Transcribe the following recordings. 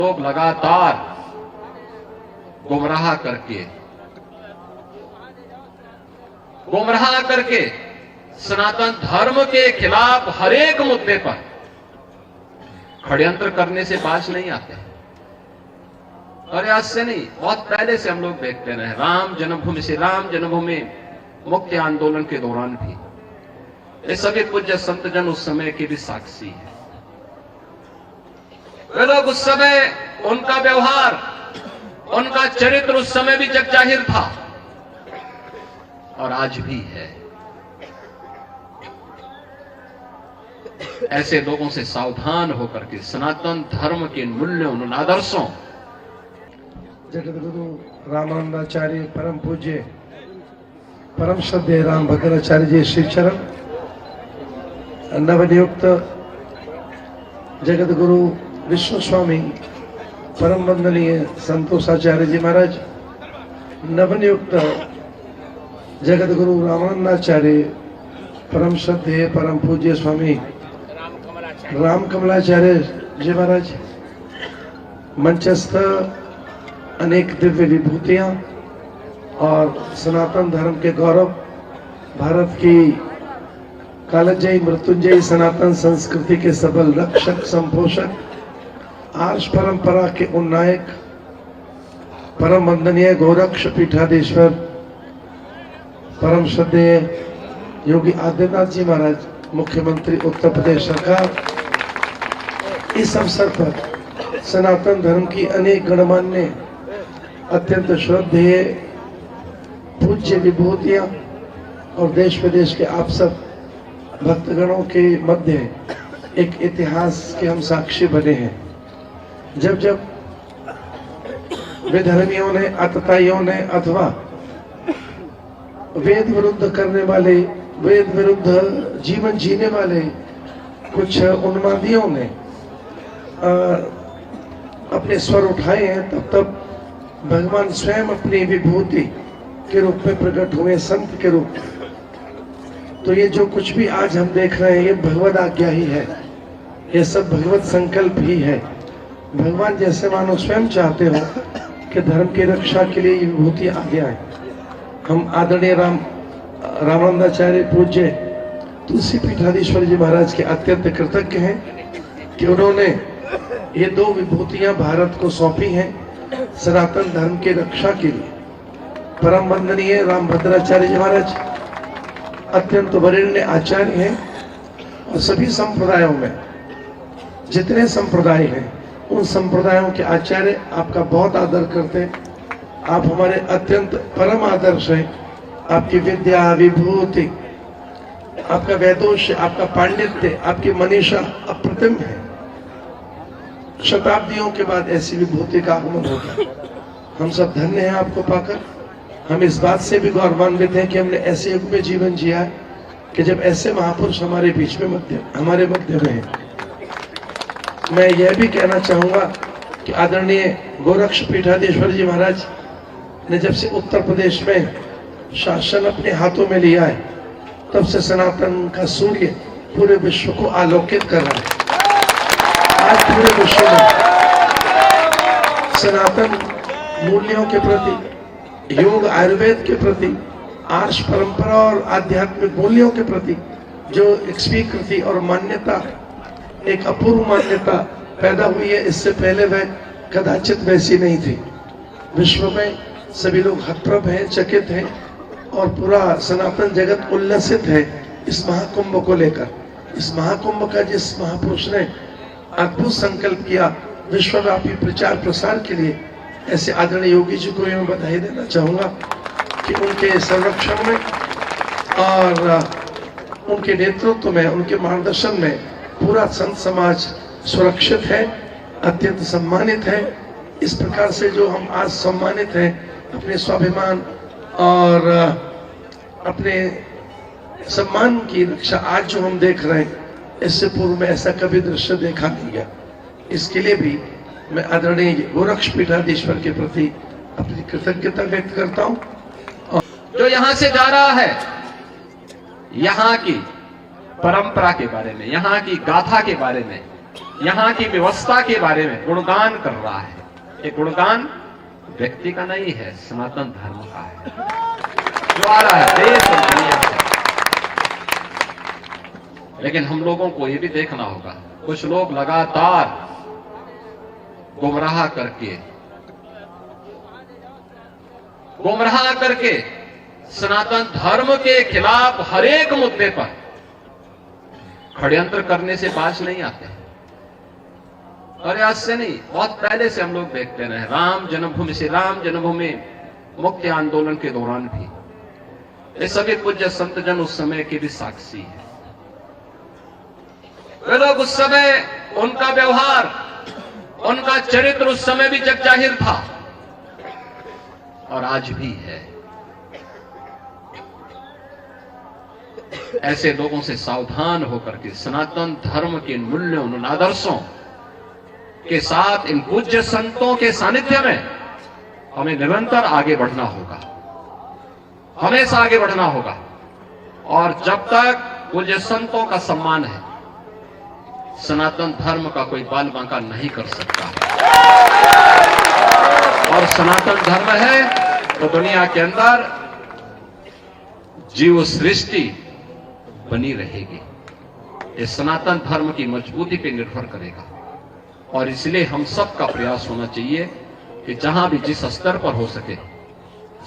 लोग लगातार गुमराह करके सनातन धर्म के खिलाफ हर एक मुद्दे पर षड्यंत्र करने से बाज नहीं आते। और आज से नहीं, बहुत पहले से हम लोग देखते रहे। राम जन्मभूमि मुक्ति आंदोलन के दौरान भी ये सभी पूज्य संतजन उस समय के भी साक्षी हैं। वे लोग उस समय, उनका व्यवहार, उनका चरित्र उस समय भी जग जाहिर था और आज भी है। ऐसे लोगों से सावधान होकर के सनातन धर्म के मूल्यों, उन आदर्शों, जगत गुरु रामानंदाचार्य परम पूज्य परम श्रद्धेय रामभद्राचार्य जी श्री चरण, नवनियुक्त जगत गुरु विष्णु स्वामी परम वंदनीय संतोषाचार्य जी महाराज, नवनियुक्त जगत गुरु रामानंदाचार्य परम श्रद्धेय परम पूज्य स्वामी राम कमलाचार्य जी महाराज, मंचस्थ अनेक दिव्य विभूतियां और सनातन धर्म के गौरव, भारत की कालजयी मृत्युंजयी सनातन संस्कृति के सबल रक्षक संपोषक, आर्ष परंपरा के उन्नायक परम वंदनीय गोरक्ष पीठाधीश्वर परम श्रद्धेय योगी आदित्यनाथ जी महाराज, मुख्यमंत्री उत्तर प्रदेश सरकार, इस अवसर पर सनातन धर्म की अनेक गणमान्य अत्यंत श्रद्धेय पूज्य विभूतियां और देश विदेश के आप सब भक्तगणों के मध्य एक इतिहास के हम साक्षी बने हैं। जब जब विधर्मियों ने, अतताइयों ने अथवा वेद विरुद्ध करने वाले, वेद विरुद्ध जीवन जीने वाले कुछ उन्मादियों ने अपने स्वर उठाए हैं, तब तब भगवान स्वयं अपनी विभूति के रूप में प्रकट हुए, संत के रूप। तो ये जो कुछ भी आज हम देख रहे हैं, ये भगवद आज्ञा ही है, ये सब भगवत संकल्प ही है। भगवान जैसे मानो स्वयं चाहते हो कि धर्म की रक्षा के लिए ये विभूति आगे आए। हम आदरणीय रामानंदाचार्य पूज्य तुलसी पीठाधीश्वर जी महाराज के अत्यंत कृतज्ञ हैं कि उन्होंने ये दो विभूतियां भारत को सौंपी हैं सनातन धर्म की रक्षा के लिए। परम वंदनीय रामभद्राचार्य जी महाराज अत्यंत वरेण्य आचार्य हैं और सभी संप्रदायों में जितने संप्रदाय हैं उन संप्रदायों के आचार्य आपका बहुत आदर करते हैं। आप हमारे अत्यंत परम आदर्श हैं। आपकी विद्या, विभूति, आपका वैदोष, आपका पांडित्य, आपकी मनीषा अप्रतिम है। शताब्दियों के बाद ऐसी विभूति का आगमन होगा। हम सब धन्य हैं आपको पाकर। हम इस बात से भी गौरवान्वित हैं कि हमने ऐसे युग में जीवन जिया है कि जब ऐसे महापुरुष हमारे बीच में हमारे मध्य में हैं। मैं यह भी कहना चाहूंगा कि आदरणीय गोरक्ष पीठाधीश्वर जी महाराज ने जब से उत्तर प्रदेश में शासन अपने हाथों में लिया है, तब से सनातन का सूर्य पूरे विश्व को आलोकित कर रहा है। आज पूरे विश्व में सनातन मूल्यों के प्रति, योग आयुर्वेद के प्रति, आर्ष परंपरा और आध्यात्मिक मूल्यों के प्रति जो एक स्वीकृति और मान्यता, एक अपूर्व मान्यता पैदा हुई है, इससे पहले वह कदाचित वैसी नहीं थी। विश्व में सभी लोग हतप्रभ हैं, चकित हैं और पूरा सनातन जगत उल्लसित है इस महाकुंभ को लेकर। इस महाकुंभ का जिस महापुरुष ने अद्भुत संकल्प किया विश्वव्यापी प्रचार प्रसार के लिए, ऐसे आदरणीय योगी जी को मैं बधाई देना चाहूंगा कि उनके संरक्षण में और उनके नेतृत्व में, उनके मार्गदर्शन में पूरा संत समाज सुरक्षित है, अत्यंत सम्मानित है। इस प्रकार से जो हम आज सम्मानित हैं, अपने स्वाभिमान और अपने सम्मान की रक्षा आज जो हम देख रहे हैं, इससे पूर्व में ऐसा कभी दृश्य देखा नहीं गया। इसके लिए भी मैं आदरणीय गोरक्ष पीठाधीश्वर के प्रति अपनी कृतज्ञता व्यक्त करता हूँ। जो यहाँ से जा रहा है, यहाँ की परंपरा के बारे में, यहाँ की गाथा के बारे में यहां की व्यवस्था के बारे में गुणगान कर रहा है। ये गुणगान व्यक्ति का नहीं है, सनातन धर्म का है जो आ रहा है देश और दुनिया से। लेकिन हम लोगों को ये भी देखना होगा, कुछ लोग लगातार गुमराह करके सनातन धर्म के खिलाफ हर एक मुद्दे पर षड्यंत्र करने से बाज नहीं आते। और आज से नहीं, बहुत पहले से हम लोग देखते रहे। राम जन्मभूमि से राम जन्मभूमि मुक्ति आंदोलन के दौरान भी ये सभी पूज्य संत जन उस समय के भी साक्षी है। वे लोग उस समय, उनका व्यवहार, उनका चरित्र उस समय भी जग जाहिर था और आज भी है। ऐसे लोगों से सावधान होकर के सनातन धर्म के मूल्यों, उन आदर्शों के साथ इन पूज्य संतों के सानिध्य में हमें निरंतर आगे बढ़ना होगा, हमेशा आगे बढ़ना होगा। और जब तक पूज्य संतों का सम्मान है, सनातन धर्म का कोई बाल बांका नहीं कर सकता। और सनातन धर्म है तो दुनिया के अंदर जीव सृष्टि बनी रहेगी। ये सनातन धर्म की मजबूती पे निर्भर करेगा। और इसलिए हम सब का प्रयास होना चाहिए कि जहां भी जिस स्तर पर हो सके,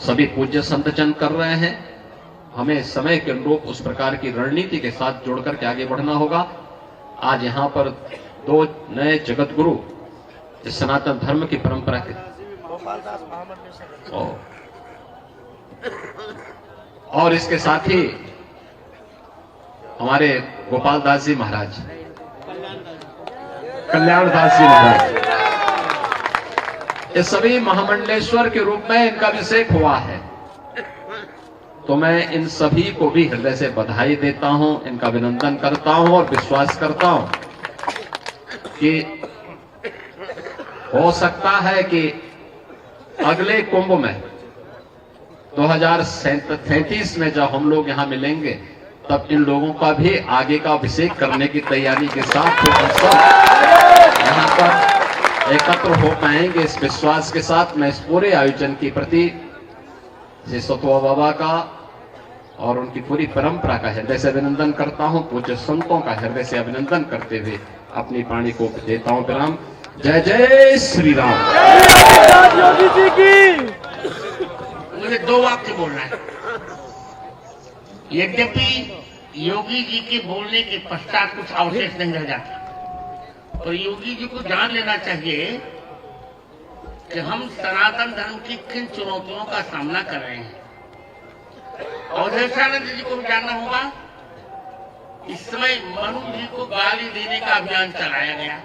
सभी पूज्य संत जन कर रहे हैं, हमें समय के अनुरूप उस प्रकार की रणनीति के साथ जोड़कर के आगे बढ़ना होगा। आज यहां पर 2 नए जगत गुरु इस सनातन धर्म की परंपरा के और इसके साथ ही हमारे गोपाल दास जी महाराज, कल्याण दास जी महाराज, ये सभी महामंडलेश्वर के रूप में इनका अभिषेक हुआ है। तो मैं इन सभी को भी हृदय से बधाई देता हूं, इनका अभिनंदन करता हूं और विश्वास करता हूं कि हो सकता है कि अगले कुंभ में 2037 में जब हम लोग यहां मिलेंगे, तब इन लोगों का भी आगे का अभिषेक करने की तैयारी के साथ हम सब यहां पर एकत्र हो पाएंगे। इस विश्वास के साथ मैं इस पूरे आयोजन के प्रति श्री सतुआ बाबा का और उनकी पूरी परंपरा का हृदय से अभिनंदन करता हूं। पूज्य संतों का हृदय से अभिनंदन करते हुए अपनी वाणी को देता हूं विराम। जय जय श्री राम। योगी जी की। मुझे 2 वाक्य बोलना है। यद्यपि योगी जी के बोलने के पश्चात कुछ अवशेष नहीं रह जाता, और योगी जी को जान लेना चाहिए कि हम सनातन धर्म की किन चुनौतियों का सामना कर रहे हैं। अवधेशानंद जी को भी जानना होगा। इस समय मनु जी को गाली देने का अभियान चलाया गया।